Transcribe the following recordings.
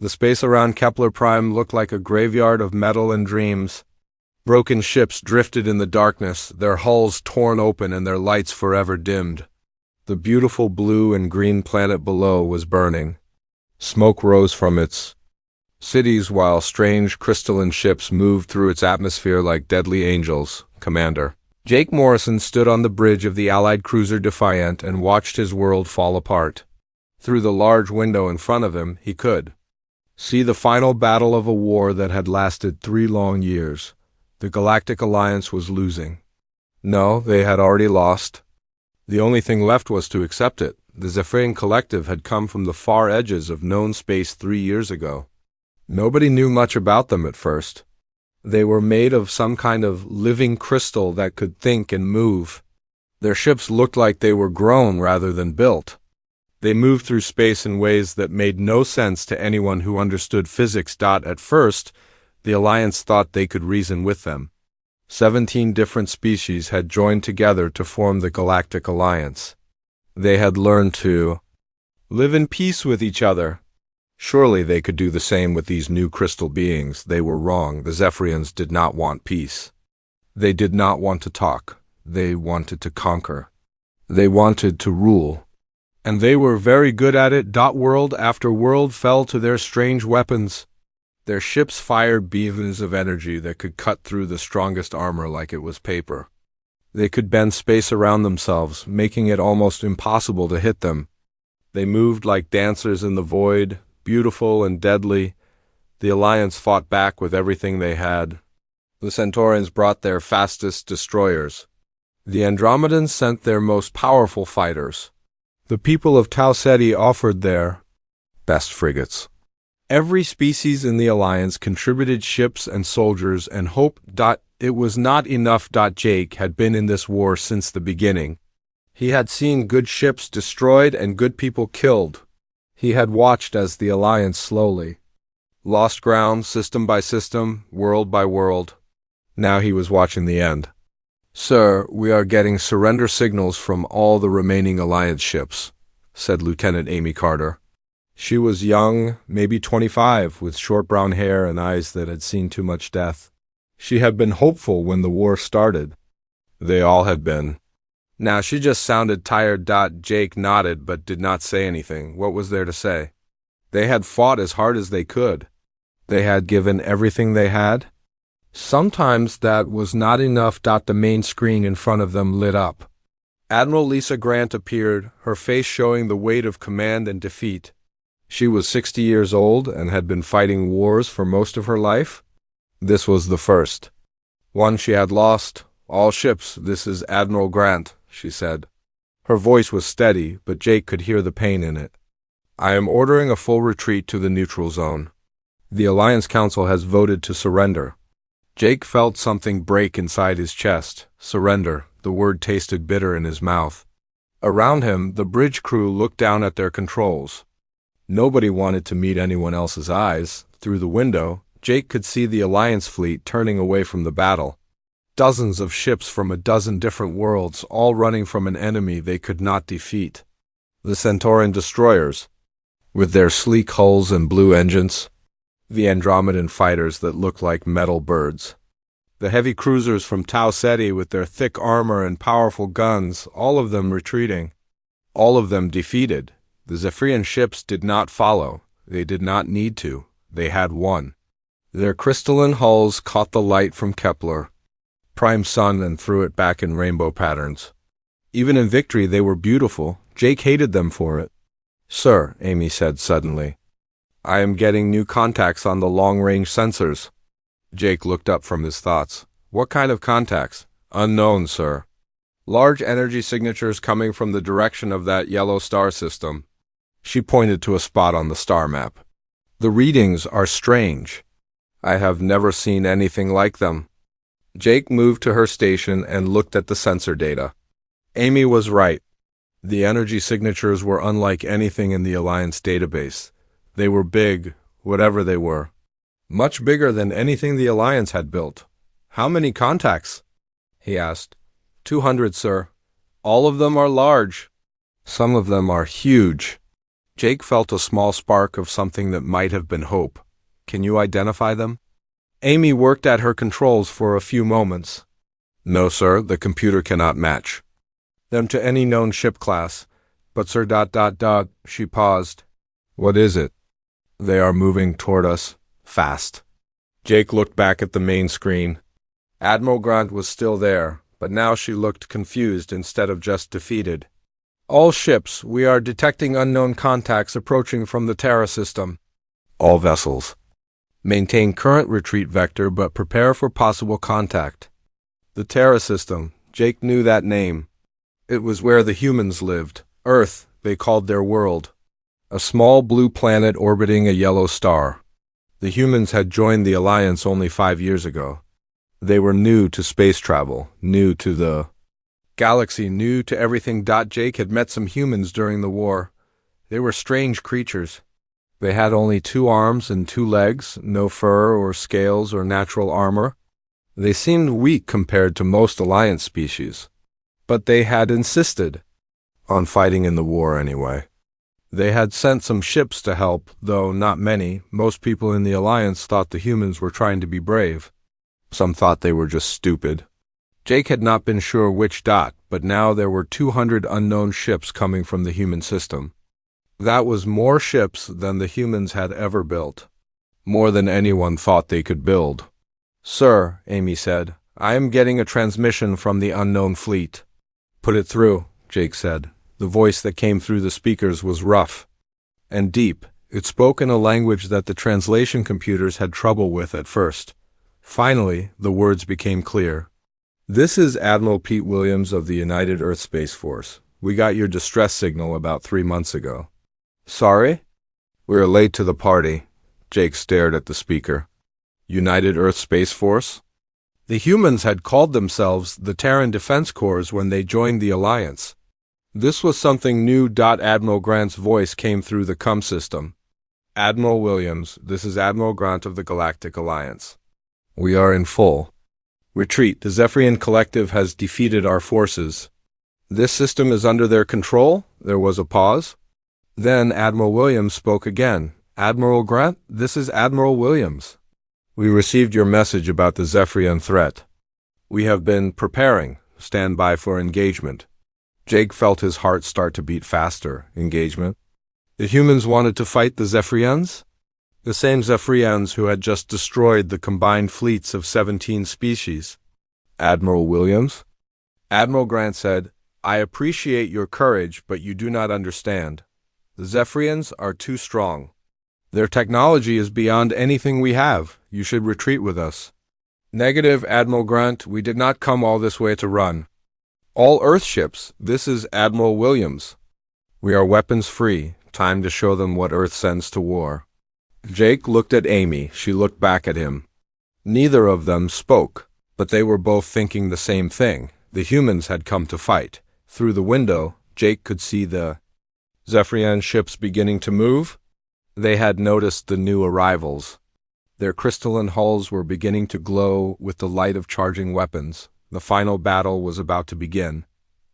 The space around Kepler Prime looked like a graveyard of metal and dreams. Broken ships drifted in the darkness, their hulls torn open and their lights forever dimmed. The beautiful blue and green planet below was burning. Smoke rose from its cities while strange crystalline ships moved through its atmosphere like deadly angels. Commander Jake Morrison stood on the bridge of the Allied cruiser Defiant and watched his world fall apart. Through the large window in front of him, he could see the final battle of a war that had lasted 3 long years. The Galactic Alliance was losing. No, they had already lost. The only thing left was to accept it. The Zephyrian Collective had come from the far edges of known space 3 years ago. Nobody knew much about them at first. They were made of some kind of living crystal that could think and move. Their ships looked like they were grown rather than built. They moved through space in ways that made no sense to anyone who understood physics. At first, the Alliance thought they could reason with them. 17 different species had joined together to form the Galactic Alliance. They had learned to live in peace with each other. Surely they could do the same with these new crystal beings. They were wrong. The Zephyrians did not want peace. They did not want to talk. They wanted to conquer. They wanted to rule. And they were very good at it. World after world fell to their strange weapons. Their ships fired beams of energy that could cut through the strongest armor like it was paper. They could bend space around themselves, making it almost impossible to hit them. They moved like dancers in the void, beautiful and deadly. The Alliance fought back with everything they had. The Centaurians brought their fastest destroyers. The Andromedans sent their most powerful fighters. The people of Tau Ceti offered their best frigates. Every species in the Alliance contributed ships and soldiers and hope. It was not enough. Jake had been in this war since the beginning. He had seen good ships destroyed and good people killed. He had watched as the Alliance slowly lost ground, system by system, world by world. Now he was watching the end. "Sir, we are getting surrender signals from all the remaining Alliance ships," said Lieutenant Amy Carter. She was young, maybe 25, with short brown hair and eyes that had seen too much death. She had been hopeful when the war started. They all had been. Now she just sounded tired. Jake nodded but did not say anything. What was there to say? They had fought as hard as they could. They had given everything they had. Sometimes that was not enough. The main screen in front of them lit up. Admiral Lisa Grant appeared, her face showing the weight of command and defeat. She was 60 years old and had been fighting wars for most of her life. This was the first one she had lost. "All ships, this is Admiral Grant," she said. Her voice was steady, but Jake could hear the pain in it. "I am ordering a full retreat to the neutral zone. The Alliance Council has voted to surrender." Jake felt something break inside his chest. Surrender. The word tasted bitter in his mouth. Around him, the bridge crew looked down at their controls. Nobody wanted to meet anyone else's eyes. Through the window, Jake could see the Alliance fleet turning away from the battle. Dozens of ships from a dozen different worlds, all running from an enemy they could not defeat. The Centaurian destroyers, with their sleek hulls and blue engines. The Andromedan fighters that looked like metal birds. The heavy cruisers from Tau Ceti with their thick armor and powerful guns, all of them retreating. All of them defeated. The Zephyrian ships did not follow. They did not need to. They had won. Their crystalline hulls caught the light from Kepler Prime sun and threw it back in rainbow patterns. Even in victory they were beautiful. Jake hated them for it. "Sir," Amy said suddenly, "I am getting new contacts on the long-range sensors." Jake looked up from his thoughts. "What kind of contacts?" "Unknown, sir. Large energy signatures coming from the direction of that yellow star system." She pointed to a spot on the star map. "The readings are strange. I have never seen anything like them." Jake moved to her station and looked at the sensor data. Amy was right. The energy signatures were unlike anything in the Alliance database. They were big, whatever they were. Much bigger than anything the Alliance had built. "How many contacts?" he asked. 200, sir. All of them are large. Some of them are huge. Jake felt a small spark of something that might have been hope. Can you identify them? Amy worked at her controls for a few moments. No, sir, the computer cannot match them to any known ship class. But sir, she paused. What is it? They are moving toward us, fast. Jake looked back at the main screen. Admiral Grant was still there, but now she looked confused instead of just defeated. All ships, we are detecting unknown contacts approaching from the Terra system. All vessels. Maintain current retreat vector but prepare for possible contact. The Terra system, Jake knew that name. It was where the humans lived. Earth, they called their world. A small blue planet orbiting a yellow star. The humans had joined the Alliance only 5 years ago. They were new to space travel, new to the galaxy, new to everything. Jake had met some humans during the war. They were strange creatures. They had only 2 arms and 2 legs, no fur or scales or natural armor. They seemed weak compared to most Alliance species. But they had insisted on fighting in the war anyway. They had sent some ships to help, though not many. Most people in the Alliance thought the humans were trying to be brave. Some thought they were just stupid. Jake had not been sure which, but now there were 200 unknown ships coming from the human system. That was more ships than the humans had ever built. More than anyone thought they could build. Sir, Amy said, I am getting a transmission from the unknown fleet. Put it through, Jake said. The voice that came through the speakers was rough and deep. It spoke in a language that the translation computers had trouble with at first. Finally, the words became clear. This is Admiral Pete Williams of the United Earth Space Force. We got your distress signal about 3 months ago. Sorry? We're late to the party. Jake stared at the speaker. United Earth Space Force? The humans had called themselves the Terran Defense Corps when they joined the Alliance. This was something new. Admiral Grant's voice came through the COM system. Admiral Williams, this is Admiral Grant of the Galactic Alliance. We are in full retreat. The Zephyrian Collective has defeated our forces. This system is under their control? There was a pause. Then Admiral Williams spoke again. Admiral Grant, this is Admiral Williams. We received your message about the Zephyrian threat. We have been preparing. Stand by for engagement. Jake felt his heart start to beat faster. Engagement? The humans wanted to fight the Zephyrians? The same Zephyrians who had just destroyed the combined fleets of 17 species. Admiral Williams? Admiral Grant said, I appreciate your courage, but you do not understand. The Zephyrians are too strong. Their technology is beyond anything we have. You should retreat with us. Negative, Admiral Grant. We did not come all this way to run. All Earth ships, this is Admiral Williams. We are weapons free. Time to show them what Earth sends to war. Jake looked at Amy. She looked back at him. Neither of them spoke, but they were both thinking the same thing. The humans had come to fight. Through the window, Jake could see the Zephyrian ships beginning to move. They had noticed the new arrivals. Their crystalline hulls were beginning to glow with the light of charging weapons. The final battle was about to begin,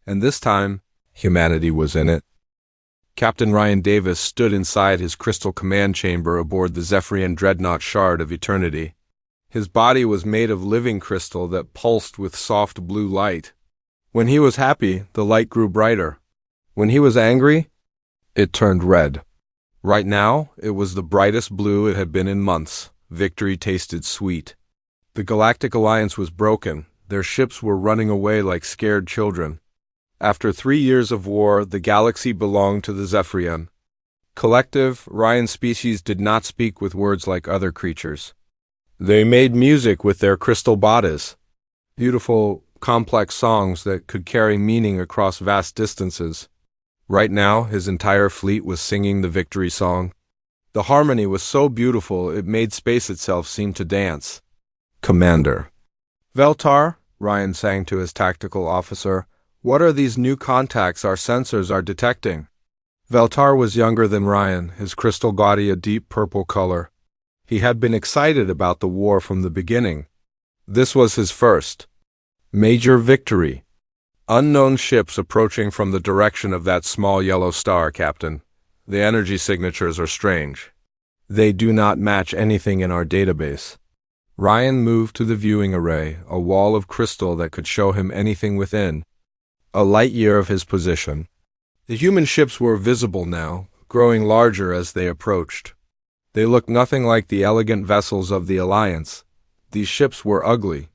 and this time, humanity was in it. Captain Ryan Davis stood inside his crystal command chamber aboard the Zephyrian dreadnought Shard of Eternity. His body was made of living crystal that pulsed with soft blue light. When he was happy, the light grew brighter. When he was angry, it turned red. Right now, it was the brightest blue it had been in months. Victory tasted sweet. The Galactic Alliance was broken. Their ships were running away like scared children. After 3 years of war, the galaxy belonged to the Zephyrian Collective. Ryan's species did not speak with words like other creatures. They made music with their crystal bodies. Beautiful, complex songs that could carry meaning across vast distances. Right now, his entire fleet was singing the victory song. The harmony was so beautiful it made space itself seem to dance. Commander. Veltar, Ryan sang to his tactical officer, what are these new contacts our sensors are detecting? Veltar was younger than Ryan, his crystal body a deep purple color. He had been excited about the war from the beginning. This was his first major victory. Unknown ships approaching from the direction of that small yellow star, Captain. The energy signatures are strange. They do not match anything in our database. Ryan moved to the viewing array, a wall of crystal that could show him anything within, a light year of his position. The human ships were visible now, growing larger as they approached. They looked nothing like the elegant vessels of the Alliance. These ships were ugly.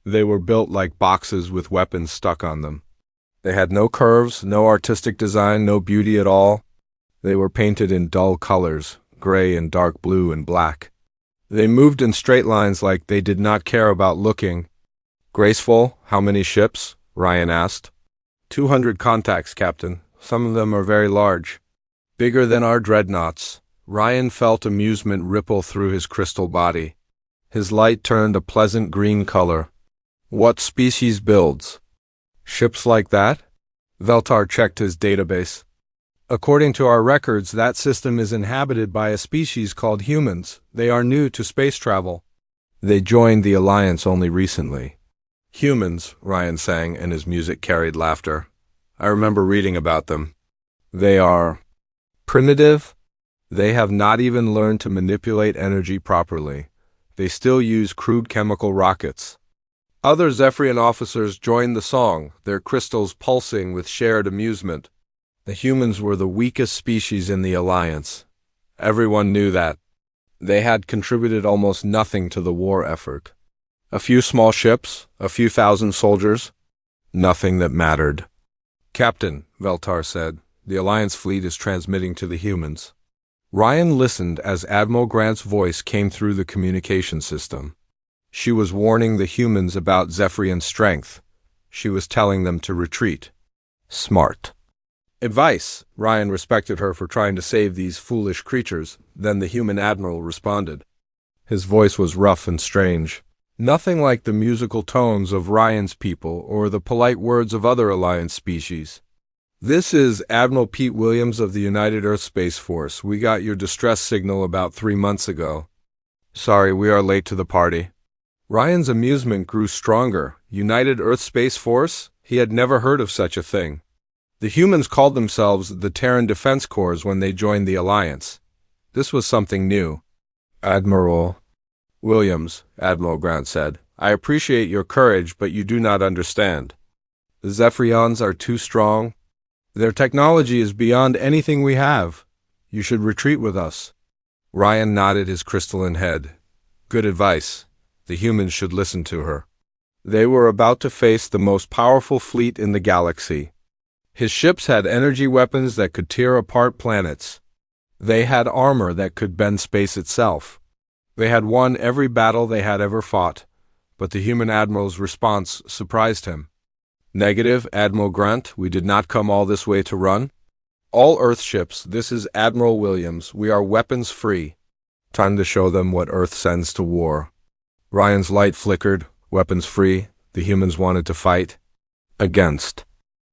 They were built like boxes with weapons stuck on them. They had no curves, no artistic design, no beauty at all. They were painted in dull colors, gray and dark blue and black. They moved in straight lines like they did not care about looking. Graceful, how many ships? Ryan asked. 200 contacts, Captain. Some of them are very large. Bigger than our dreadnoughts. Ryan felt amusement ripple through his crystal body. His light turned a pleasant green color. What species builds ships like that? Veltar checked his database. According to our records, that system is inhabited by a species called humans. They are new to space travel. They joined the Alliance only recently. Humans, Ryan sang, and his music carried laughter. I remember reading about them. They are primitive. They have not even learned to manipulate energy properly. They still use crude chemical rockets. Other Zephyrian officers joined the song, their crystals pulsing with shared amusement. The humans were the weakest species in the Alliance. Everyone knew that. They had contributed almost nothing to the war effort. A few small ships, a few thousand soldiers. Nothing that mattered. Captain, Veltar said, the Alliance fleet is transmitting to the humans. Ryan listened as Admiral Grant's voice came through the communication system. She was warning the humans about Zephyrian strength. She was telling them to retreat. Smart. Advice. Ryan respected her for trying to save these foolish creatures. Then the human admiral responded. His voice was rough and strange. Nothing like the musical tones of Ryan's people or the polite words of other Alliance species. This is Admiral Pete Williams of the United Earth Space Force. We got your distress signal about 3 months ago. Sorry, we are late to the party. Ryan's amusement grew stronger. United Earth Space Force? He had never heard of such a thing. The humans called themselves the Terran Defense Corps when they joined the Alliance. This was something new. Admiral Williams, Admiral Grant said, I appreciate your courage, but you do not understand. The Zephyrians are too strong. Their technology is beyond anything we have. You should retreat with us. Ryan nodded his crystalline head. Good advice. The humans should listen to her. They were about to face the most powerful fleet in the galaxy. His ships had energy weapons that could tear apart planets. They had armor that could bend space itself. They had won every battle they had ever fought, but the human admiral's response surprised him. Negative, Admiral Grant, we did not come all this way to run. All Earth ships, this is Admiral Williams, we are weapons free. Time to show them what Earth sends to war. Ryan's light flickered, weapons free, the humans wanted to fight. Against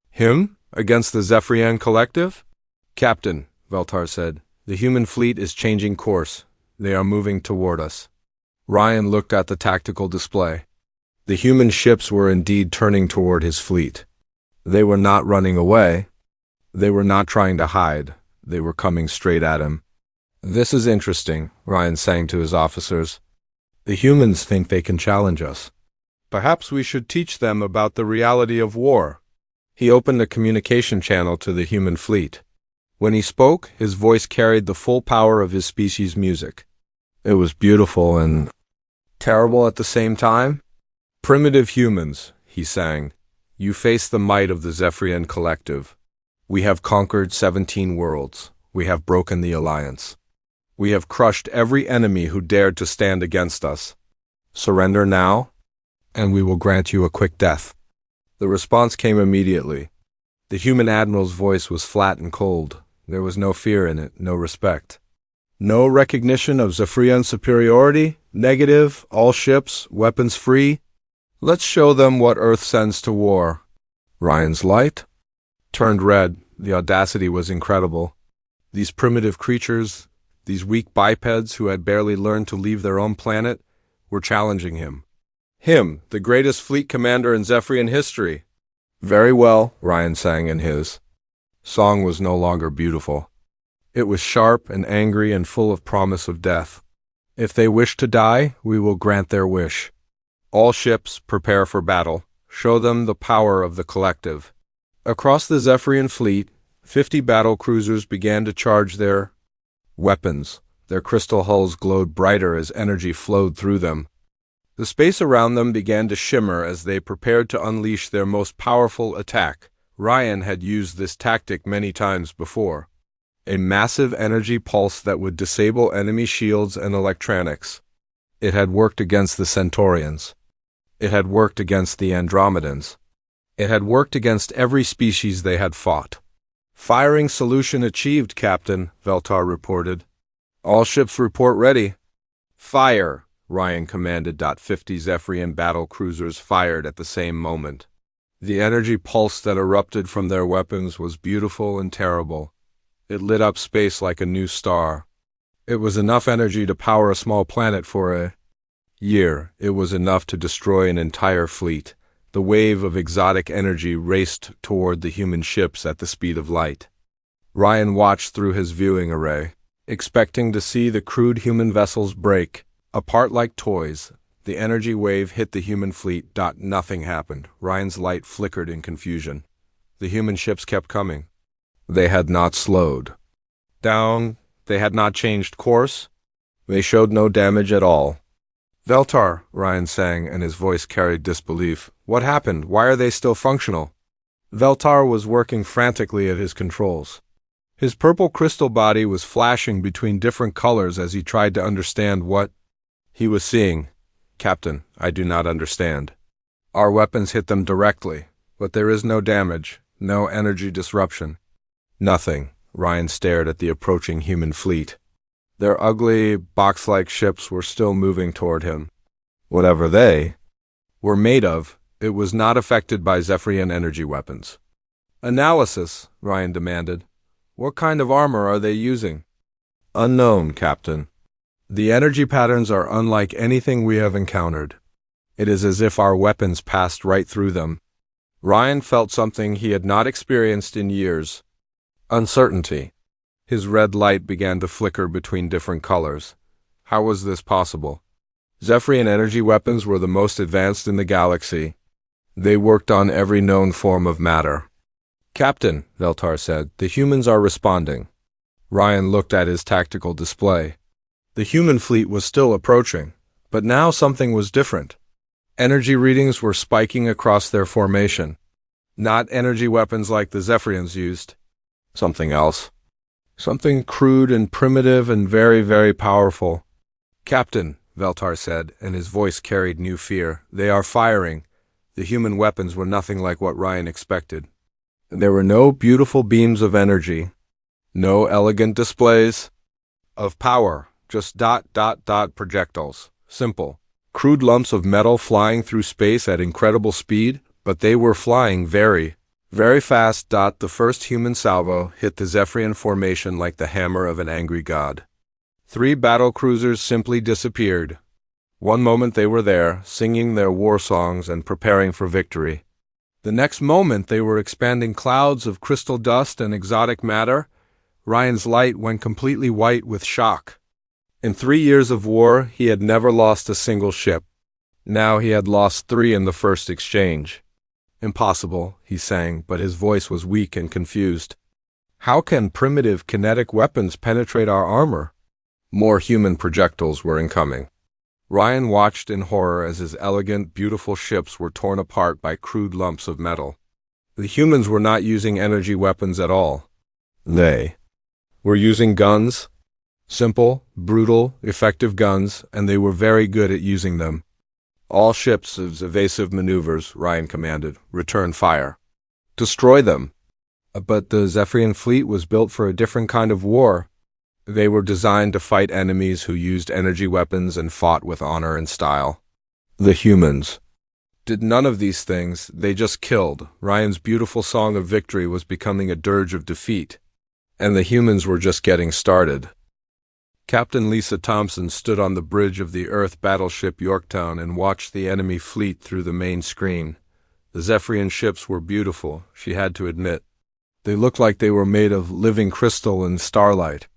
him? Against the Zephyrian Collective? Captain, Veltar said, the human fleet is changing course. They are moving toward us. Ryan looked at the tactical display. The human ships were indeed turning toward his fleet. They were not running away. They were not trying to hide. They were coming straight at him. This is interesting, Ryan sang to his officers. The humans think they can challenge us. Perhaps we should teach them about the reality of war. He opened a communication channel to the human fleet. When he spoke, his voice carried the full power of his species' music. It was beautiful and terrible at the same time. Primitive humans, he sang, you face the might of the Zephyrian Collective. We have conquered 17 worlds. We have broken the Alliance. We have crushed every enemy who dared to stand against us. Surrender now, and we will grant you a quick death. The response came immediately. The human admiral's voice was flat and cold. There was no fear in it, no respect. No recognition of Zephyrian superiority? Negative, all ships, weapons free? Let's show them what Earth sends to war. Ryan's light turned red. The audacity was incredible. These primitive creatures, these weak bipeds who had barely learned to leave their own planet, were challenging him. Him, the greatest fleet commander in Zephyrian history. Very well, Ryan sang in his. Song was no longer beautiful. It was sharp and angry and full of promise of death. If they wish to die, we will grant their wish. All ships prepare for battle. Show them the power of the collective. Across the Zephyrian fleet, 50 battle cruisers began to charge their weapons. Their crystal hulls glowed brighter as energy flowed through them. The space around them began to shimmer as they prepared to unleash their most powerful attack. Ryan had used this tactic many times before. A massive energy pulse that would disable enemy shields and electronics. It had worked against the Centaurians. It had worked against the Andromedans. It had worked against every species they had fought. Firing solution achieved, Captain, Veltar reported. All ships report ready. Fire, Ryan commanded. 50 Zephyrian battle cruisers fired at the same moment. The energy pulse that erupted from their weapons was beautiful and terrible. It lit up space like a new star. It was enough energy to power a small planet for a year. It was enough to destroy an entire fleet. The wave of exotic energy raced toward the human ships at the speed of light. Ryan watched through his viewing array, expecting to see the crude human vessels break apart like toys. The energy wave hit the human fleet. Nothing happened. Ryan's light flickered in confusion. The human ships kept coming. They had not slowed down. They had not changed course. They showed no damage at all. Veltar, Ryan sang, and his voice carried disbelief. What happened? Why are they still functional? Veltar was working frantically at his controls. His purple crystal body was flashing between different colors as he tried to understand what he was seeing. Captain, I do not understand. Our weapons hit them directly, but there is no damage, no energy disruption. Nothing. Ryan stared at the approaching human fleet. Their ugly, box-like ships were still moving toward him. Whatever they were made of, it was not affected by Zephyrian energy weapons. Analysis, Ryan demanded. What kind of armor are they using? Unknown, Captain. The energy patterns are unlike anything we have encountered. It is as if our weapons passed right through them. Ryan felt something he had not experienced in years. Uncertainty. His red light began to flicker between different colors. How was this possible? Zephyrian energy weapons were the most advanced in the galaxy. They worked on every known form of matter. Captain, Veltar said, the humans are responding. Ryan looked at his tactical display. The human fleet was still approaching, but now something was different. Energy readings were spiking across their formation. Not energy weapons like the Zephyrians used. Something else. Something crude and primitive and very, very powerful. Captain, Veltar said, and his voice carried new fear. They are firing. The human weapons were nothing like what Ryan expected. There were no beautiful beams of energy. No elegant displays of power. Just ... projectiles. Simple. Crude lumps of metal flying through space at incredible speed, but they were flying very fast. The first human salvo hit the Zephyrian formation like the hammer of an angry god. 3 battle cruisers simply disappeared. One moment they were there, singing their war songs and preparing for victory. The next moment they were expanding clouds of crystal dust and exotic matter. Ryan's light went completely white with shock. In 3 years of war, he had never lost a single ship. Now he had lost 3 in the first exchange. Impossible, he sang, but his voice was weak and confused. How can primitive kinetic weapons penetrate our armor? More human projectiles were incoming. Ryan watched in horror as his elegant, beautiful ships were torn apart by crude lumps of metal. The humans were not using energy weapons at all. They were using guns. Simple, brutal, effective guns, and they were very good at using them. All ships of evasive maneuvers, Ryan commanded. Return fire. Destroy them. But the Zephyrian fleet was built for a different kind of war. They were designed to fight enemies who used energy weapons and fought with honor and style. The humans did none of these things. They just killed. Ryan's beautiful song of victory was becoming a dirge of defeat. And the humans were just getting started. Captain Lisa Thompson stood on the bridge of the Earth battleship Yorktown and watched the enemy fleet through the main screen. The Zephyrian ships were beautiful, she had to admit. They looked like they were made of living crystal and starlight.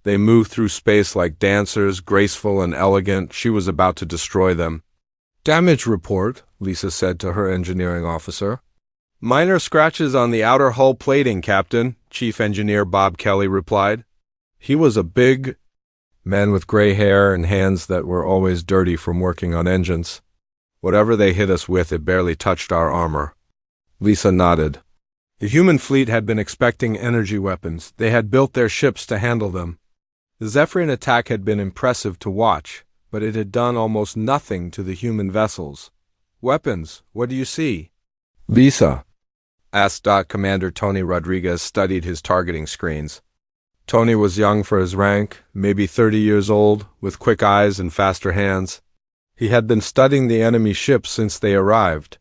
They moved through space like dancers, graceful and elegant. She was about to destroy them. "Damage report," Lisa said to her engineering officer. "Minor scratches on the outer hull plating, Captain," Chief Engineer Bob Kelly replied. He was a big man with gray hair and hands that were always dirty from working on engines. "Whatever they hit us with, it barely touched our armor." Lisa nodded. The human fleet had been expecting energy weapons. They had built their ships to handle them. The Zephyrian attack had been impressive to watch, but it had done almost nothing to the human vessels. "Weapons, what do you see?" "Lisa," asked Commander Tony Rodriguez studied his targeting screens. Tony was young for his rank, maybe 30 years old, with quick eyes and faster hands. He had been studying the enemy ships since they arrived.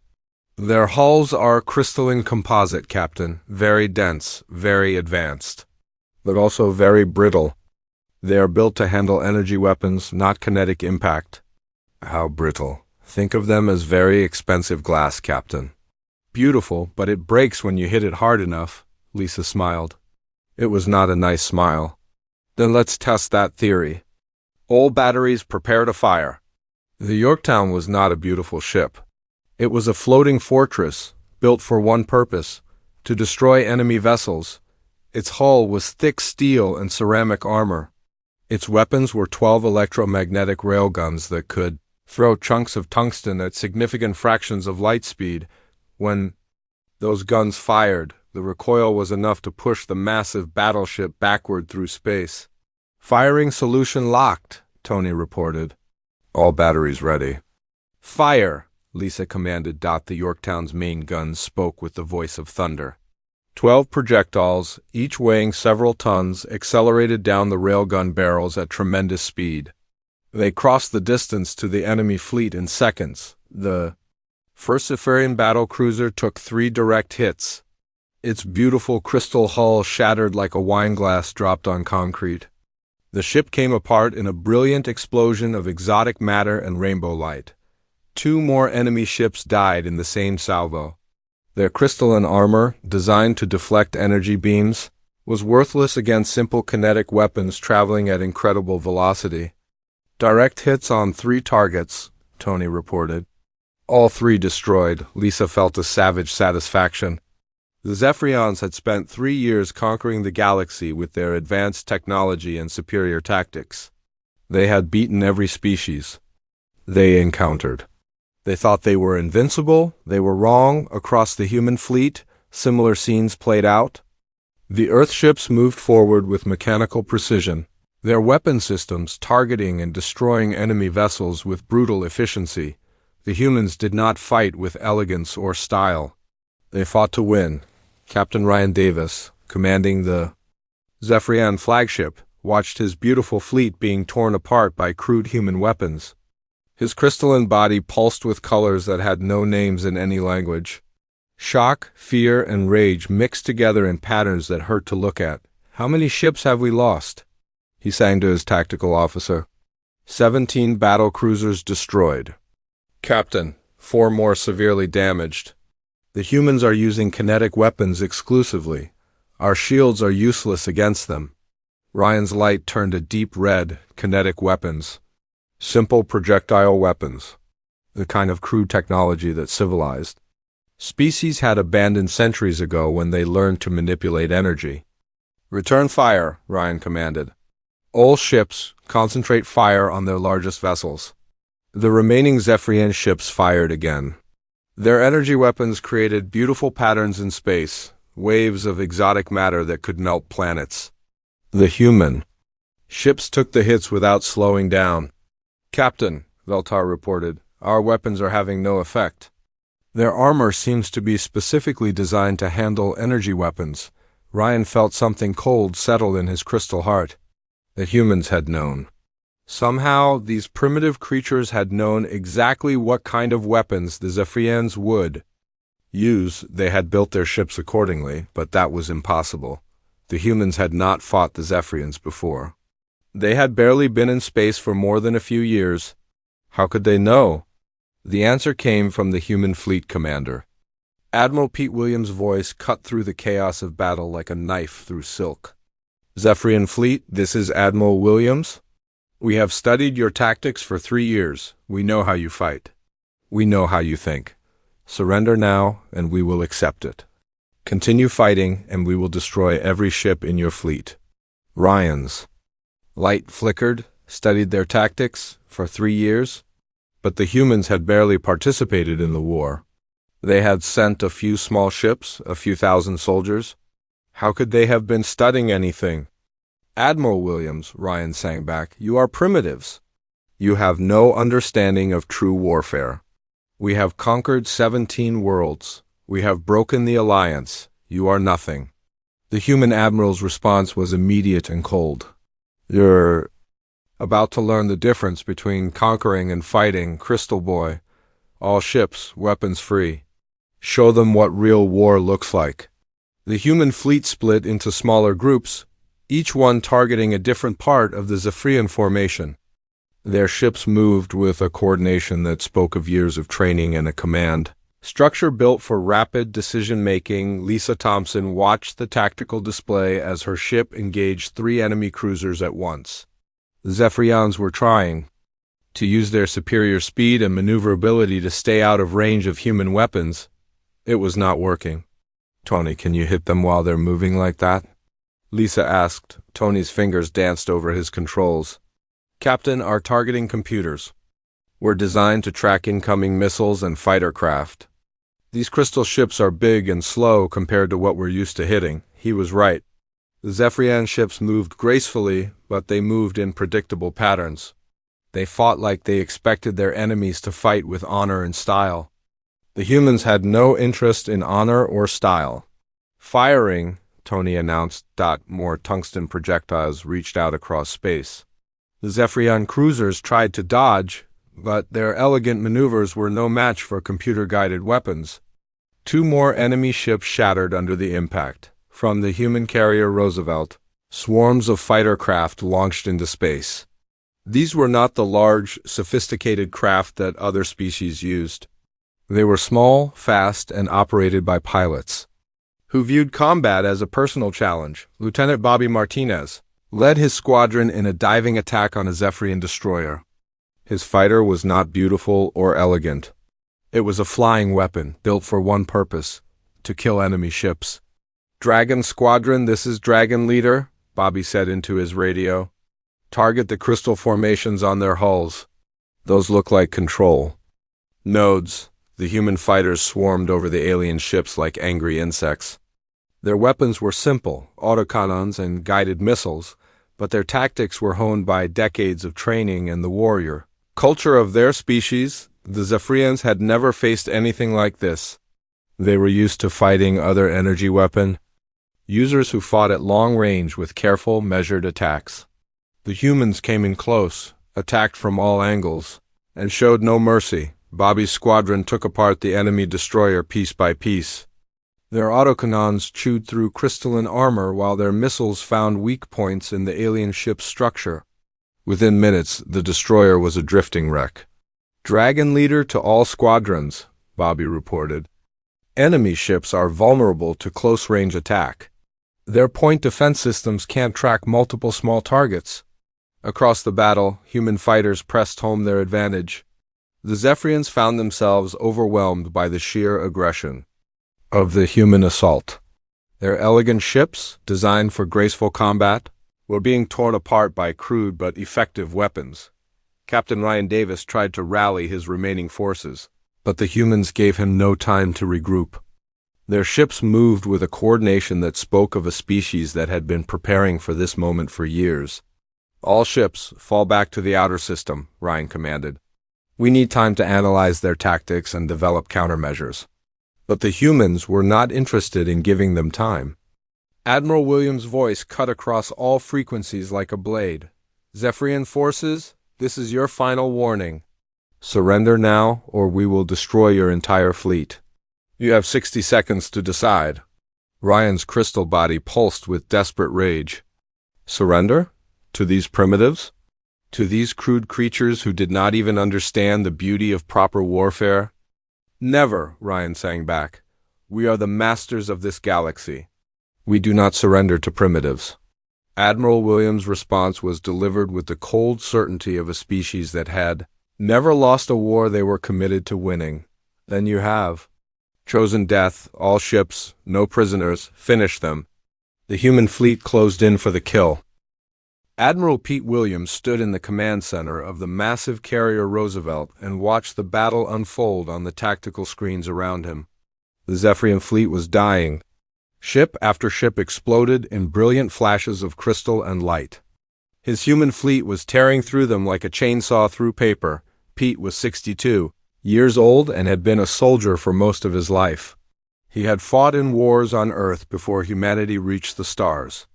"Their hulls are crystalline composite, Captain, very dense, very advanced, but also very brittle. They are built to handle energy weapons, not kinetic impact." "How brittle?" "Think of them as very expensive glass, Captain." "Beautiful, but it breaks when you hit it hard enough," Lisa smiled. It was not a nice smile. "Then let's test that theory. All batteries prepare to fire." The Yorktown was not a beautiful ship. It was a floating fortress, built for one purpose, to destroy enemy vessels. Its hull was thick steel and ceramic armor. Its weapons were 12 electromagnetic railguns that could throw chunks of tungsten at significant fractions of light speed. When those guns fired, the recoil was enough to push the massive battleship backward through space. "Firing solution locked," Tony reported. "All batteries ready." "Fire," Lisa commanded. The Yorktown's main guns spoke with the voice of thunder. 12 projectiles, each weighing several tons, accelerated down the railgun barrels at tremendous speed. They crossed the distance to the enemy fleet in seconds. The first Zephyrian battlecruiser took 3 direct hits. Its beautiful crystal hull shattered like a wine glass dropped on concrete. The ship came apart in a brilliant explosion of exotic matter and rainbow light. 2 more enemy ships died in the same salvo. Their crystalline armor, designed to deflect energy beams, was worthless against simple kinetic weapons traveling at incredible velocity. "Direct hits on 3 targets," Tony reported. "All 3 destroyed." Lisa felt a savage satisfaction. The Zephyrians had spent 3 years conquering the galaxy with their advanced technology and superior tactics. They had beaten every species they encountered. They thought they were invincible. They were wrong. Across the human fleet, similar scenes played out. The Earth ships moved forward with mechanical precision, their weapon systems targeting and destroying enemy vessels with brutal efficiency. The humans did not fight with elegance or style. They fought to win. Captain Ryan Davis, commanding the Zephyrian flagship, watched his beautiful fleet being torn apart by crude human weapons. His crystalline body pulsed with colors that had no names in any language. Shock, fear, and rage mixed together in patterns that hurt to look at. "How many ships have we lost?" he sang to his tactical officer. 17 battle cruisers destroyed. "Captain, 4 more severely damaged. The humans are using kinetic weapons exclusively. Our shields are useless against them." Ryan's light turned a deep red. "Kinetic weapons. Simple projectile weapons. The kind of crude technology that civilized species had abandoned centuries ago when they learned to manipulate energy." "Return fire," Ryan commanded. "All ships, concentrate fire on their largest vessels." The remaining Zephyrian ships fired again. Their energy weapons created beautiful patterns in space, waves of exotic matter that could melt planets. The human ships took the hits without slowing down. "Captain," Veltar reported, "our weapons are having no effect. Their armor seems to be specifically designed to handle energy weapons." Ryan felt something cold settle in his crystal heart. The humans had known. Somehow, these primitive creatures had known exactly what kind of weapons the Zephyrians would use. They had built their ships accordingly, but that was impossible. The humans had not fought the Zephyrians before. They had barely been in space for more than a few years. How could they know? The answer came from the human fleet commander. Admiral Pete Williams' voice cut through the chaos of battle like a knife through silk. Zephyrian Fleet, this is Admiral Williams. We have studied your tactics for 3 years. We know how you fight. We know how you think. Surrender now, and we will accept it. Continue fighting, and we will destroy every ship in your fleet. Ryan's light flickered, studied their tactics for 3 years, but the humans had barely participated in the war. They had sent a few small ships, a few thousand soldiers. How could they have been studying anything? Admiral Williams, Ryan sang back, you are primitives. You have no understanding of true warfare. We have conquered 17 worlds. We have broken the alliance. You are nothing. The human admiral's response was immediate and cold. You're about to learn the difference between conquering and fighting, Crystal Boy. All ships, weapons free. Show them what real war looks like. The human fleet split into smaller groups, each one targeting a different part of the Zephyrian formation. Their ships moved with a coordination that spoke of years of training and a command structure built for rapid decision-making. Lisa Thompson watched the tactical display as her ship engaged 3 enemy cruisers at once. The Zephyrians were trying to use their superior speed and maneuverability to stay out of range of human weapons. It was not working. Tony, can you hit them while they're moving like that? Lisa asked. Tony's fingers danced over his controls. Captain, our targeting computers were designed to track incoming missiles and fighter craft. These crystal ships are big and slow compared to what we're used to hitting. He was right. The Zephyrian ships moved gracefully, but they moved in predictable patterns. They fought like they expected their enemies to fight with honor and style. The humans had no interest in honor or style. Firing, Tony announced. More tungsten projectiles reached out across space. The Zephyrian cruisers tried to dodge, but their elegant maneuvers were no match for computer-guided weapons. 2 more enemy ships shattered under the impact. From the human carrier Roosevelt, swarms of fighter craft launched into space. These were not the large, sophisticated craft that other species used. They were small, fast, and operated by pilots who viewed combat as a personal challenge. Lieutenant Bobby Martinez led his squadron in a diving attack on a Zephyrian destroyer. His fighter was not beautiful or elegant. It was a flying weapon built for one purpose: to kill enemy ships. Dragon Squadron, this is Dragon Leader, Bobby said into his radio. Target the crystal formations on their hulls. Those look like control nodes. The human fighters swarmed over the alien ships like angry insects. Their weapons were simple, autocannons and guided missiles, but their tactics were honed by decades of training and the warrior culture of their species. The Zephyrians had never faced anything like this. They were used to fighting other energy weapon users who fought at long range with careful, measured attacks. The humans came in close, attacked from all angles, and showed no mercy. Bobby's squadron took apart the enemy destroyer piece by piece. Their autocannons chewed through crystalline armor while their missiles found weak points in the alien ship's structure. Within minutes, the destroyer was a drifting wreck. Dragon Leader to all squadrons, Bobby reported. Enemy ships are vulnerable to close-range attack. Their point defense systems can't track multiple small targets. Across the battle, human fighters pressed home their advantage. The Zephyrians found themselves overwhelmed by the sheer aggression of the human assault. Their elegant ships, designed for graceful combat, were being torn apart by crude but effective weapons. Captain Ryan Davis tried to rally his remaining forces, but the humans gave him no time to regroup. Their ships moved with a coordination that spoke of a species that had been preparing for this moment for years. All ships, fall back to the outer system, Ryan commanded. We need time to analyze their tactics and develop countermeasures. But the humans were not interested in giving them time. Admiral Williams' voice cut across all frequencies like a blade. Zephyrian forces, this is your final warning. Surrender now, or we will destroy your entire fleet. You have 60 seconds to decide. Ryan's crystal body pulsed with desperate rage. Surrender? To these primitives? To these crude creatures who did not even understand the beauty of proper warfare? Never, Ryan sang back. We are the masters of this galaxy. We do not surrender to primitives. Admiral Williams' response was delivered with the cold certainty of a species that had never lost a war they were committed to winning. Then you have chosen death, all ships, no prisoners, finish them. The human fleet closed in for the kill. Admiral Pete Williams stood in the command center of the massive carrier Roosevelt and watched the battle unfold on the tactical screens around him. The Zephyrian fleet was dying. Ship after ship exploded in brilliant flashes of crystal and light. His human fleet was tearing through them like a chainsaw through paper. Pete was 62 years old and had been a soldier for most of his life. He had fought in wars on Earth before humanity reached the stars.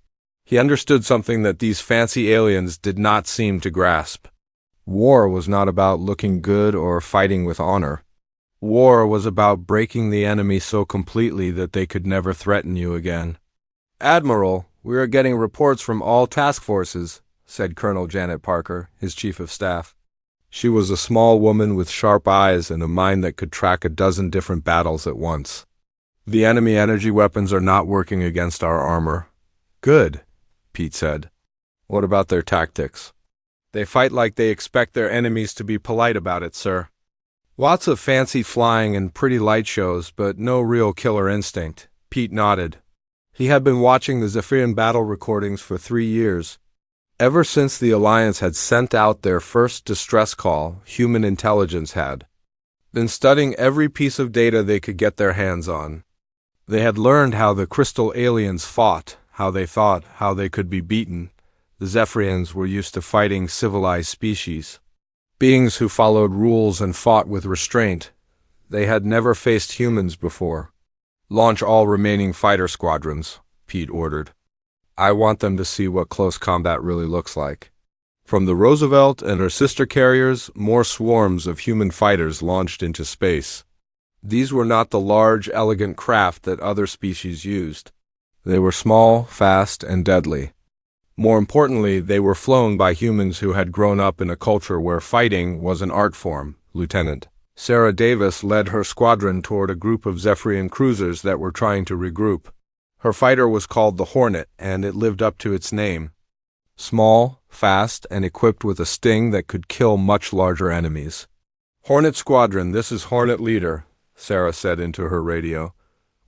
He understood something that these fancy aliens did not seem to grasp. War was not about looking good or fighting with honor. War was about breaking the enemy so completely that they could never threaten you again. "Admiral, we are getting reports from all task forces," said Colonel Janet Parker, his chief of staff. She was a small woman with sharp eyes and a mind that could track a dozen different battles at once. "The enemy energy weapons are not working against our armor." "Good," Pete said. "What about their tactics?" "They fight like they expect their enemies to be polite about it, sir. Lots of fancy flying and pretty light shows, but no real killer instinct." Pete nodded. He had been watching the Zephyrian battle recordings for 3 years. Ever since the Alliance had sent out their first distress call, human intelligence had been studying every piece of data they could get their hands on. They had learned how the crystal aliens fought, how they thought, how they could be beaten. The Zephyrians were used to fighting civilized species, beings who followed rules and fought with restraint. They had never faced humans before. "Launch all remaining fighter squadrons," Pete ordered. "I want them to see what close combat really looks like." From the Roosevelt and her sister carriers, more swarms of human fighters launched into space. These were not the large, elegant craft that other species used. They were small, fast, and deadly. More importantly, they were flown by humans who had grown up in a culture where fighting was an art form. Lieutenant Sarah Davis led her squadron toward a group of Zephyrian cruisers that were trying to regroup. Her fighter was called the Hornet, and it lived up to its name. Small, fast, and equipped with a sting that could kill much larger enemies. "Hornet Squadron, this is Hornet Leader," Sarah said into her radio.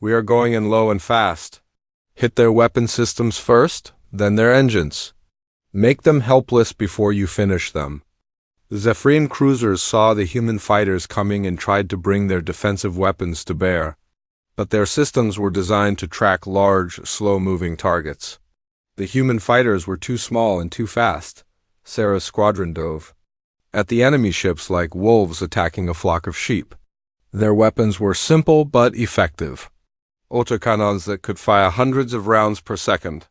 "We are going in low and fast. Hit their weapon systems first, then their engines. Make them helpless before you finish them." The Zephyrian cruisers saw the human fighters coming and tried to bring their defensive weapons to bear. But their systems were designed to track large, slow-moving targets. The human fighters were too small and too fast. Sarah's squadron dove at the enemy ships like wolves attacking a flock of sheep. Their weapons were simple but effective. Autocannons that could fire hundreds of rounds per second.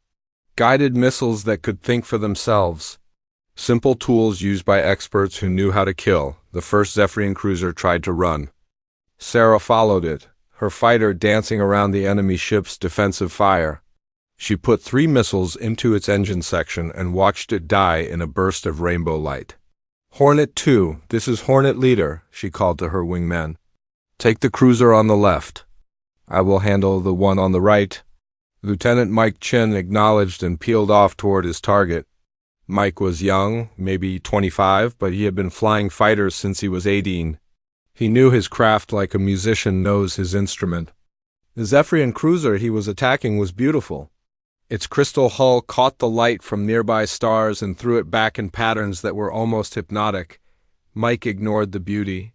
Guided missiles that could think for themselves. Simple tools used by experts who knew how to kill. The first Zephyrian cruiser tried to run. Sarah followed it, her fighter dancing around the enemy ship's defensive fire. She put 3 missiles into its engine section and watched it die in a burst of rainbow light. "Hornet 2, this is Hornet Leader," she called to her wingmen. "Take the cruiser on the left. I will handle the one on the right." Lieutenant Mike Chin acknowledged and peeled off toward his target. Mike was young, maybe 25, but he had been flying fighters since he was 18. He knew his craft like a musician knows his instrument. The Zephyrian cruiser he was attacking was beautiful. Its crystal hull caught the light from nearby stars and threw it back in patterns that were almost hypnotic. Mike ignored the beauty.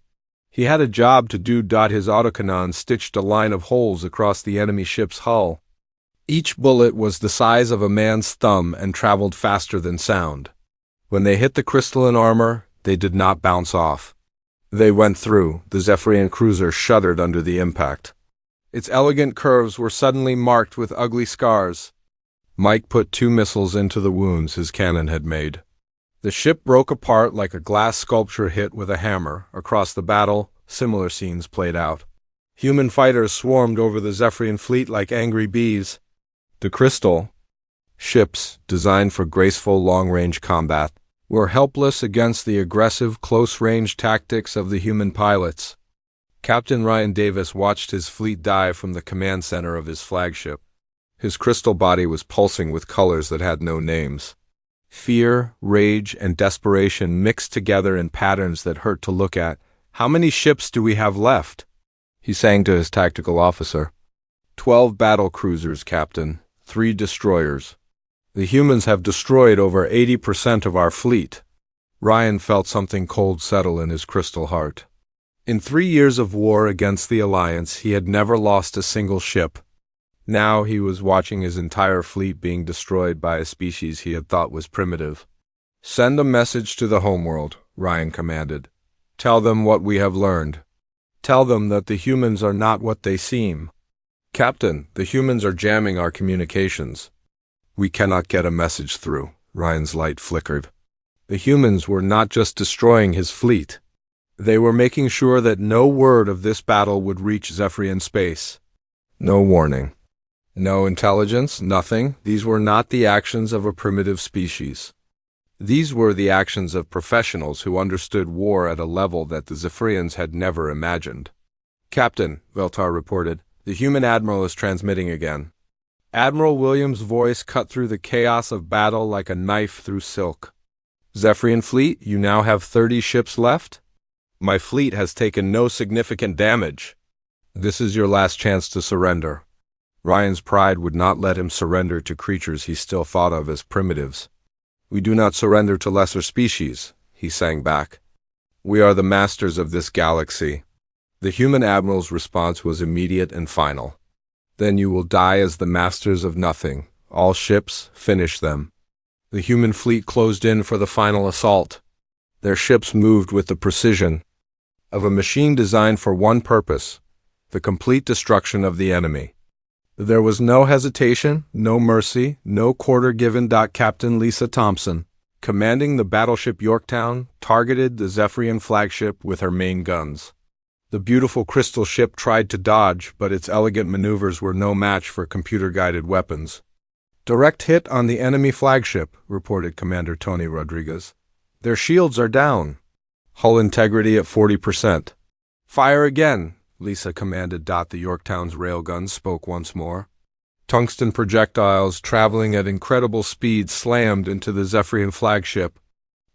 He had a job to do. His autocannon stitched a line of holes across the enemy ship's hull. Each bullet was the size of a man's thumb and traveled faster than sound. When they hit the crystalline armor, they did not bounce off. They went through. The Zephyrian cruiser shuddered under the impact. Its elegant curves were suddenly marked with ugly scars. Mike put 2 missiles into the wounds his cannon had made. The ship broke apart like a glass sculpture hit with a hammer. Across the battle, similar scenes played out. Human fighters swarmed over the Zephyrian fleet like angry bees. The crystal ships, designed for graceful long-range combat, were helpless against the aggressive close-range tactics of the human pilots. Captain Ryan Davis watched his fleet dive from the command center of his flagship. His crystal body was pulsing with colors that had no names. Fear, rage, and desperation mixed together in patterns that hurt to look at. "How many ships do we have left?" he sang to his tactical officer. 12 battle cruisers, Captain. 3 destroyers. The humans have destroyed over 80% of our fleet. Ryan felt something cold settle in his crystal heart. In 3 years of war against the Alliance, he had never lost a single ship. Now he was watching his entire fleet being destroyed by a species he had thought was primitive. "Send a message to the homeworld," Ryan commanded. "Tell them what we have learned. Tell them that the humans are not what they seem." "Captain, the humans are jamming our communications." "We cannot get a message through." Ryan's light flickered. The humans were not just destroying his fleet. They were making sure that no word of this battle would reach Zephyrian space. No warning. No intelligence, nothing. These were not the actions of a primitive species. These were the actions of professionals who understood war at a level that the Zephyrians had never imagined. "Captain," Veltar reported, "the human admiral is transmitting again." Admiral Williams' voice cut through the chaos of battle like a knife through silk. "Zephyrian fleet, you now have 30 ships left? My fleet has taken no significant damage. This is your last chance to surrender." Ryan's pride would not let him surrender to creatures he still thought of as primitives. "We do not surrender to lesser species," he sang back. "We are the masters of this galaxy." The human admiral's response was immediate and final. "Then you will die as the masters of nothing. All ships, finish them." The human fleet closed in for the final assault. Their ships moved with the precision of a machine designed for one purpose: the complete destruction of the enemy. There was no hesitation, no mercy, no quarter given. Captain Lisa Thompson, commanding the battleship Yorktown, targeted the Zephyrian flagship with her main guns. The beautiful crystal ship tried to dodge, but its elegant maneuvers were no match for computer-guided weapons. "Direct hit on the enemy flagship," reported Commander Tony Rodriguez. "Their shields are down. Hull integrity at 40%. "Fire again," Lisa commanded. The Yorktown's railguns spoke once more. Tungsten projectiles, traveling at incredible speed, slammed into the Zephyrian flagship.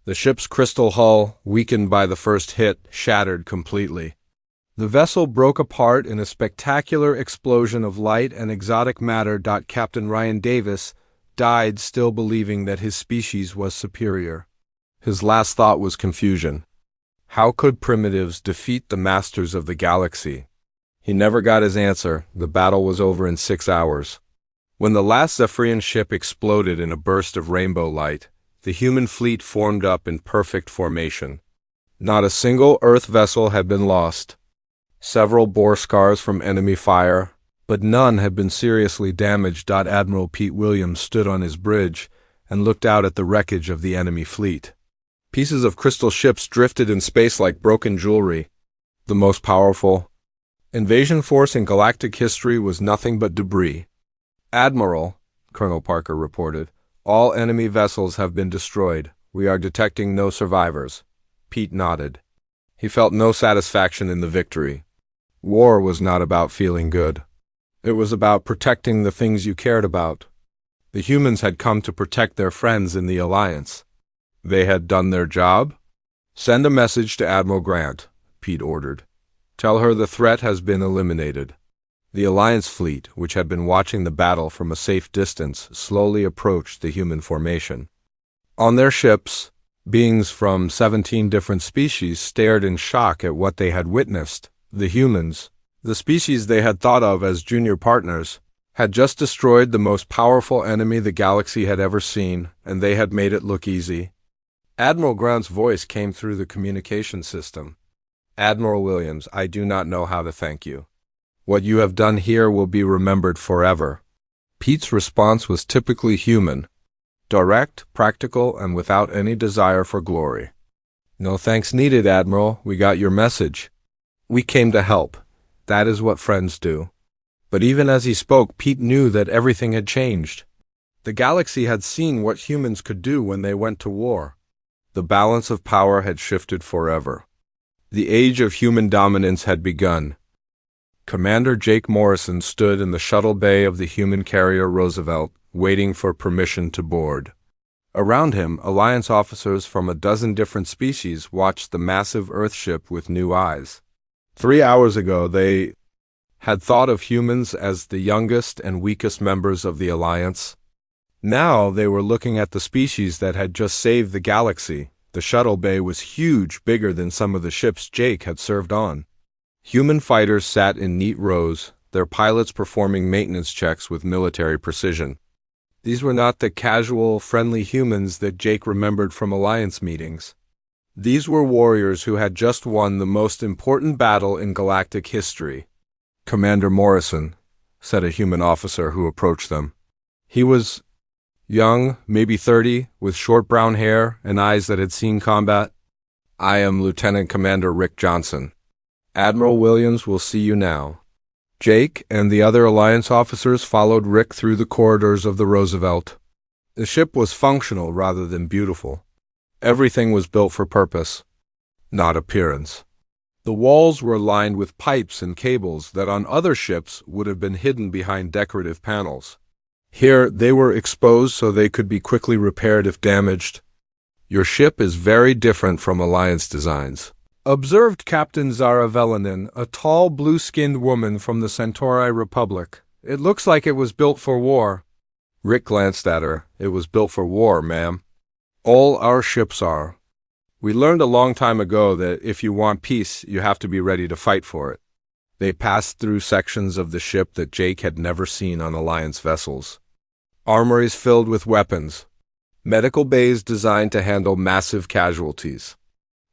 The ship's crystal hull, weakened by the first hit, shattered completely. The vessel broke apart in a spectacular explosion of light and exotic matter. Captain Ryan Davis died still believing that his species was superior. His last thought was confusion. How could primitives defeat the masters of the galaxy? He never got his answer. The battle was over in 6 hours. When the last Zephyrian ship exploded in a burst of rainbow light, the human fleet formed up in perfect formation. Not a single Earth vessel had been lost. Several bore scars from enemy fire, but none had been seriously damaged. Admiral Pete Williams stood on his bridge and looked out at the wreckage of the enemy fleet. Pieces of crystal ships drifted in space like broken jewelry. The most powerful invasion force in galactic history was nothing but debris. "Admiral," Colonel Parker reported, "all enemy vessels have been destroyed. We are detecting no survivors." Pete nodded. He felt no satisfaction in the victory. War was not about feeling good. It was about protecting the things you cared about. The humans had come to protect their friends in the Alliance. They had done their job? "Send a message to Admiral Grant," Pete ordered. "Tell her the threat has been eliminated." The Alliance fleet, which had been watching the battle from a safe distance, slowly approached the human formation. On their ships, beings from 17 different species stared in shock at what they had witnessed. The humans, the species they had thought of as junior partners, had just destroyed the most powerful enemy the galaxy had ever seen, and they had made it look easy. Admiral Grant's voice came through the communication system. "Admiral Williams, I do not know how to thank you. What you have done here will be remembered forever." Pete's response was typically human, direct, practical, and without any desire for glory. "No thanks needed, Admiral. We got your message. We came to help. That is what friends do." But even as he spoke, Pete knew that everything had changed. The galaxy had seen what humans could do when they went to war. The balance of power had shifted forever. The age of human dominance had begun. Commander Jake Morrison stood in the shuttle bay of the human carrier Roosevelt, waiting for permission to board. Around him, Alliance officers from a dozen different species watched the massive Earthship with new eyes. 3 hours ago, they had thought of humans as the youngest and weakest members of the Alliance. Now they were looking at the species that had just saved the galaxy. The shuttle bay was huge, bigger than some of the ships Jake had served on. Human fighters sat in neat rows, their pilots performing maintenance checks with military precision. These were not the casual, friendly humans that Jake remembered from Alliance meetings. These were warriors who had just won the most important battle in galactic history. "Commander Morrison," said a human officer who approached them. He was young, maybe 30, with short brown hair and eyes that had seen combat. "I am Lieutenant Commander Rick Johnson. Admiral Williams will see you now." Jake and the other Alliance officers followed Rick through the corridors of the Roosevelt. The ship was functional rather than beautiful. Everything was built for purpose, not appearance. The walls were lined with pipes and cables that on other ships would have been hidden behind decorative panels. Here, they were exposed so they could be quickly repaired if damaged. "Your ship is very different from Alliance designs," observed Captain Zara Velanin, a tall, blue-skinned woman from the Centauri Republic. "It looks like it was built for war." Rick glanced at her. "It was built for war, ma'am. All our ships are. We learned a long time ago that if you want peace, you have to be ready to fight for it." They passed through sections of the ship that Jake had never seen on Alliance vessels. Armories filled with weapons. Medical bays designed to handle massive casualties.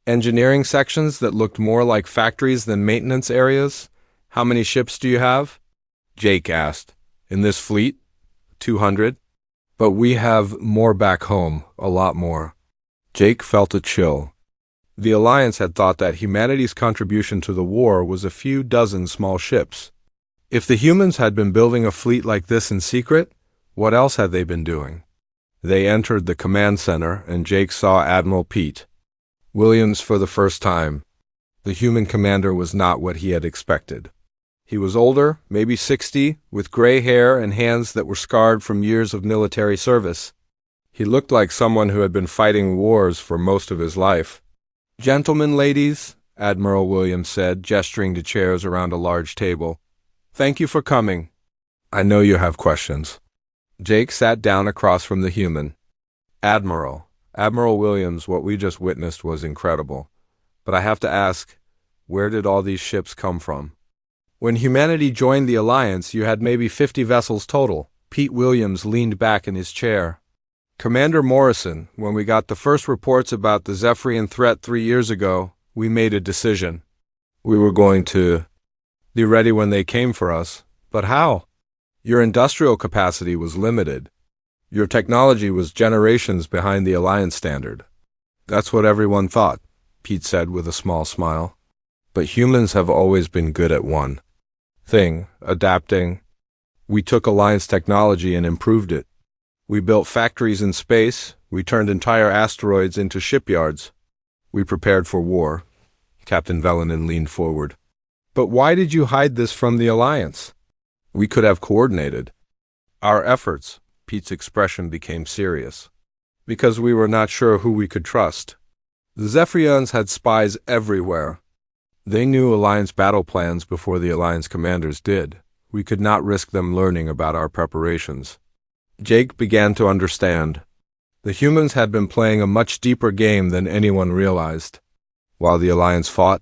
Engineering sections that looked more like factories than maintenance areas. "How many ships do you have?" Jake asked. "In this fleet? 200. But we have more back home, a lot more." Jake felt a chill. The Alliance had thought that humanity's contribution to the war was a few dozen small ships. If the humans had been building a fleet like this in secret, what else had they been doing? They entered the command center, and Jake saw Admiral Pete Williams for the first time. The human commander was not what he had expected. He was older, maybe 60, with gray hair and hands that were scarred from years of military service. He looked like someone who had been fighting wars for most of his life. "Gentlemen, ladies," Admiral Williams said, gesturing to chairs around a large table. "Thank you for coming. I know you have questions." Jake sat down across from the human. Admiral Williams, what we just witnessed was incredible. But I have to ask, where did all these ships come from?" "When humanity joined the Alliance, you had maybe 50 vessels total." Pete Williams leaned back in his chair. "Commander Morrison, when we got the first reports about the Zephyrian threat 3 years ago, we made a decision. We were going to be ready when they came for us. But how? Your industrial capacity was limited. Your technology was generations behind the Alliance standard." "That's what everyone thought," Pete said with a small smile. "But humans have always been good at one thing, adapting. We took Alliance technology and improved it. We built factories in space. We turned entire asteroids into shipyards. We prepared for war." Captain Velanin leaned forward. "But why did you hide this from the Alliance?" "We could have coordinated our efforts." Pete's expression became serious. "Because we were not sure who we could trust. The Zephyrians had spies everywhere. They knew Alliance battle plans before the Alliance commanders did. We could not risk them learning about our preparations." Jake began to understand. The humans had been playing a much deeper game than anyone realized. While the Alliance fought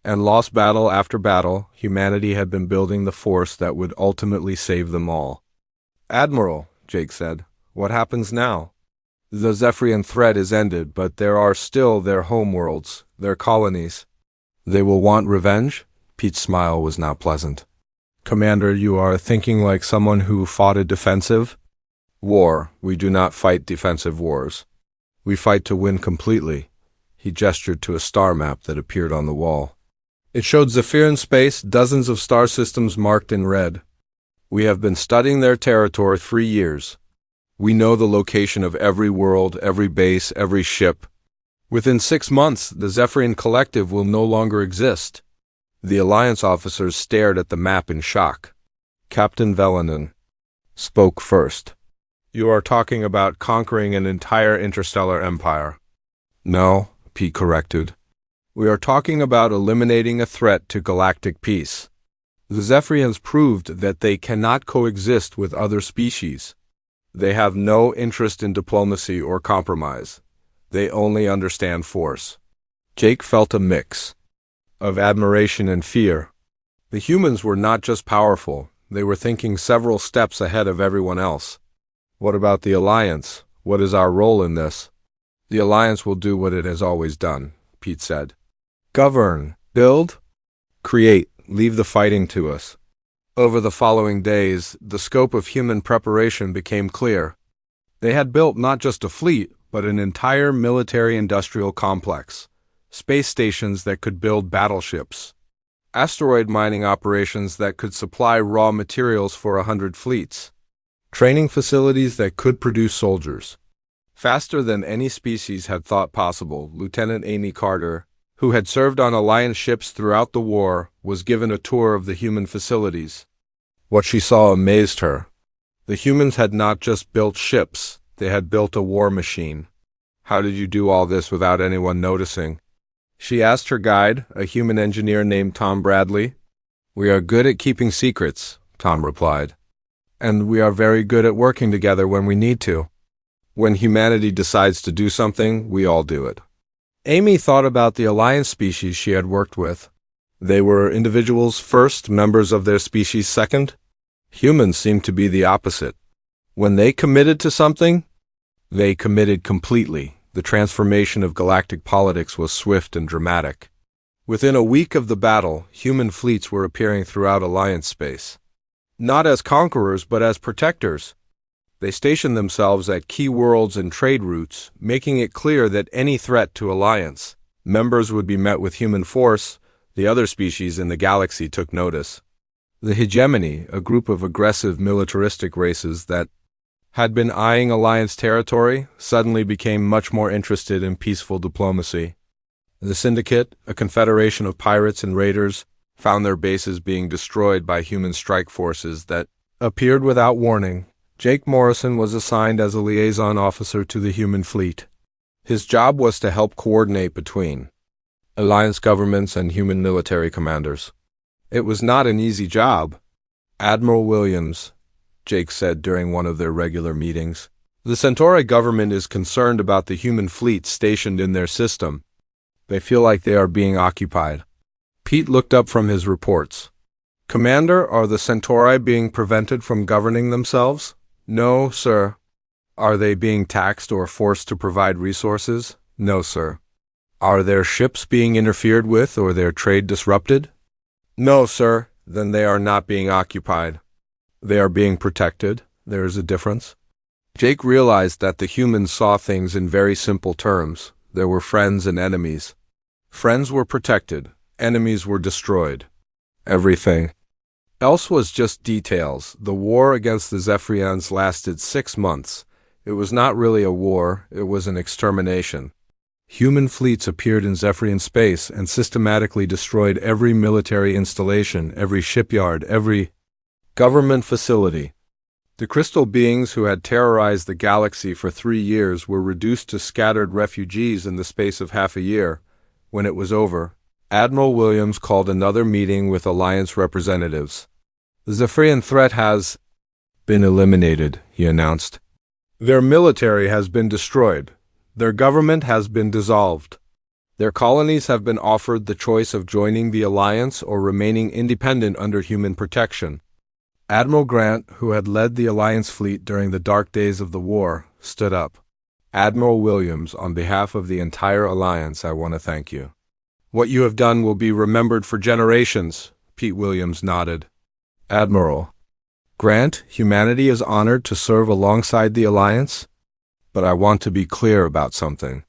and lost battle after battle, humanity had been building the force that would ultimately save them all. "Admiral," Jake said, "what happens now? The Zephyrian threat is ended, but there are still their homeworlds, their colonies. They will want revenge?" Pete's smile was now pleasant. "Commander, you are thinking like someone who fought a defensive war. We do not fight defensive wars. We fight to win completely." He gestured to a star map that appeared on the wall. It showed Zephyrian space, dozens of star systems marked in red. "We have been studying their territory 3 years. We know the location of every world, every base, every ship. Within 6 months, the Zephyrian Collective will no longer exist. The Alliance officers stared at the map in shock. Captain Velanen spoke first. You are talking about conquering an entire interstellar empire. No, Pete corrected. We are talking about eliminating a threat to galactic peace. The Zephyrians proved that they cannot coexist with other species. They have no interest in diplomacy or compromise. They only understand force. Jake felt a mix of admiration and fear. The humans were not just powerful, they were thinking several steps ahead of everyone else. What about the Alliance? What is our role in this? The Alliance will do what it has always done, Pete said. Govern, build, create, leave the fighting to us. Over the following days, the scope of human preparation became clear. They had built not just a fleet, but an entire military-industrial complex. Space stations that could build battleships. Asteroid mining operations that could supply raw materials for 100 fleets. Training facilities that could produce soldiers. Faster than any species had thought possible, Lieutenant Amy Carter, who had served on Alliance ships throughout the war, was given a tour of the human facilities. What she saw amazed her. The humans had not just built ships, they had built a war machine. How did you do all this without anyone noticing? She asked her guide, a human engineer named Tom Bradley. We are good at keeping secrets, Tom replied. And we are very good at working together when we need to. When humanity decides to do something, we all do it. Amy thought about the Alliance species she had worked with. They were individuals first, members of their species second. Humans seemed to be the opposite. When they committed to something, they committed completely. The transformation of galactic politics was swift and dramatic. Within a week of the battle, human fleets were appearing throughout Alliance space. Not as conquerors, but as protectors. They stationed themselves at key worlds and trade routes, making it clear that any threat to Alliance members would be met with human force. The other species in the galaxy took notice. The hegemony, a group of aggressive militaristic races that had been eyeing Alliance territory, suddenly became much more interested in peaceful diplomacy. The Syndicate, a confederation of pirates and raiders, found their bases being destroyed by human strike forces that appeared without warning. Jake Morrison was assigned as a liaison officer to the human fleet. His job was to help coordinate between Alliance governments and human military commanders. It was not an easy job. Admiral Williams, Jake said during one of their regular meetings, the Centauri government is concerned about the human fleet stationed in their system. They feel like they are being occupied. Pete looked up from his reports. Commander, are the Centauri being prevented from governing themselves? No, sir. Are they being taxed or forced to provide resources? No, sir. Are their ships being interfered with or their trade disrupted? No, sir. Then they are not being occupied. They are being protected. There is a difference. Jake realized that the humans saw things in very simple terms. There were friends and enemies. Friends were protected. Enemies were destroyed. Everything else was just details. The war against the Zephyrians lasted 6 months. It was not really a war, it was an extermination. Human fleets appeared in Zephyrian space and systematically destroyed every military installation, every shipyard, every government facility. The crystal beings who had terrorized the galaxy for 3 years were reduced to scattered refugees in the space of half a year. When it was over, Admiral Williams called another meeting with Alliance representatives. The Zephyrian threat has been eliminated, he announced. Their military has been destroyed. Their government has been dissolved. Their colonies have been offered the choice of joining the Alliance or remaining independent under human protection. Admiral Grant, who had led the Alliance fleet during the dark days of the war, stood up. Admiral Williams, on behalf of the entire Alliance, I want to thank you. What you have done will be remembered for generations, Pete Williams nodded. Admiral Grant, humanity is honored to serve alongside the Alliance, but I want to be clear about something.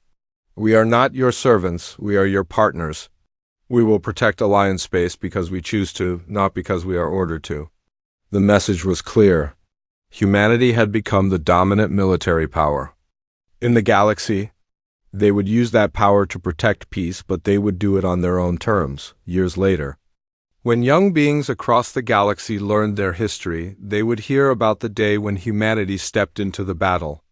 We are not your servants, we are your partners. We will protect Alliance space because we choose to, not because we are ordered to. The message was clear. Humanity had become the dominant military power in the galaxy. They would use that power to protect peace, but they would do it on their own terms, years later. When young beings across the galaxy learned their history, they would hear about the day when humanity stepped into the battle.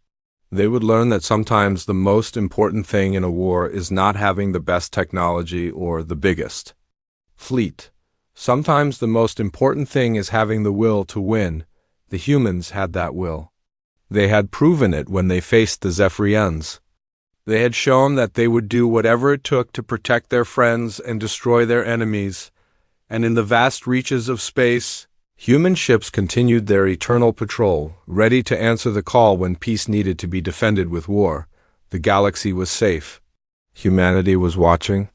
They would learn that sometimes the most important thing in a war is not having the best technology or the biggest fleet. Sometimes the most important thing is having the will to win. The humans had that will. They had proven it when they faced the Zephyrians. They had shown that they would do whatever it took to protect their friends and destroy their enemies. And in the vast reaches of space, human ships continued their eternal patrol, ready to answer the call when peace needed to be defended with war. The galaxy was safe. Humanity was watching.